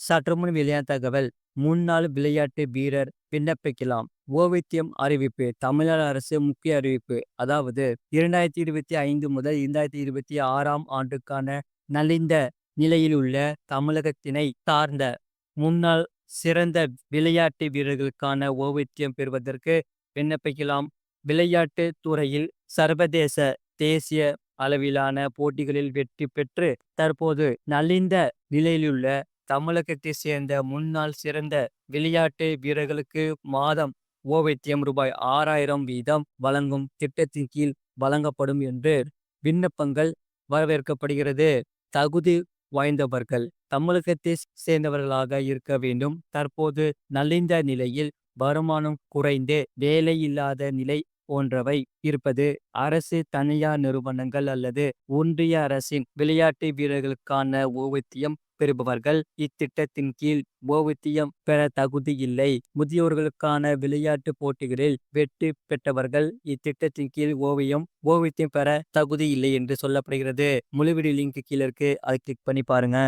சற்றுமுன் வெளியான தகவல். முன்னாள் விளையாட்டு வீரர் விண்ணப்பிக்கலாம். ஓய்வூதியம் அறிவிப்பு. தமிழ்நாடு அரசு முக்கிய அறிவிப்பு. அதாவது 2025 முதல் 2026ஆம் ஆண்டுக்கான நலிந்த நிலையில் உள்ள தமிழகத்தினை சார்ந்த முன்னாள் சிறந்த விளையாட்டு வீரர்களுக்கான ஓய்வூதியம் பெறுவதற்கு விண்ணப்பிக்கலாம். விளையாட்டு துறையில் சர்வதேச, தேசிய அளவிலான போட்டிகளில் வெற்றி பெற்று தற்போது நலிந்த நிலையிலுள்ள தமிழகத்தைச் சேர்ந்த முன்னாள் சிறந்த விளையாட்டு வீரர்களுக்கு மாதம் ஓய்வூதியம் ரூபாய் 6000 வீதம் வழங்கும் திட்டத்தின் கீழ் வழங்கப்படும் என்று விண்ணப்பங்கள் வரவேற்கப்படுகிறது. தகுதி வாய்ந்தவர்கள் தமிழகத்தை சேர்ந்தவர்களாக இருக்க வேண்டும். தற்போது நலிந்த நிலையில், வருமானம் குறைந்து வேலை இல்லாத நிலை போன்றவை இருப்பது, அரசு, தனியார் நிறுவனங்கள் அல்லது ஒன்றிய அரசின் விளையாட்டு வீரர்களுக்கான ஓய்வூதியம் பெறுபவர்கள் இத்திட்டத்தின் கீழ் ஓய்வூதியம் பெற தகுதி இல்லை. முதியோர்களுக்கான விளையாட்டு போட்டிகளில் வெற்றி பெற்றவர்கள் இத்திட்டத்தின் கீழ் ஓய்வூதியம் பெற தகுதி இல்லை என்று சொல்லப்படுகிறது. முழு வீடியோ லிங்க் கீழே இருக்கு, அதை கிளிக் பண்ணி பாருங்க.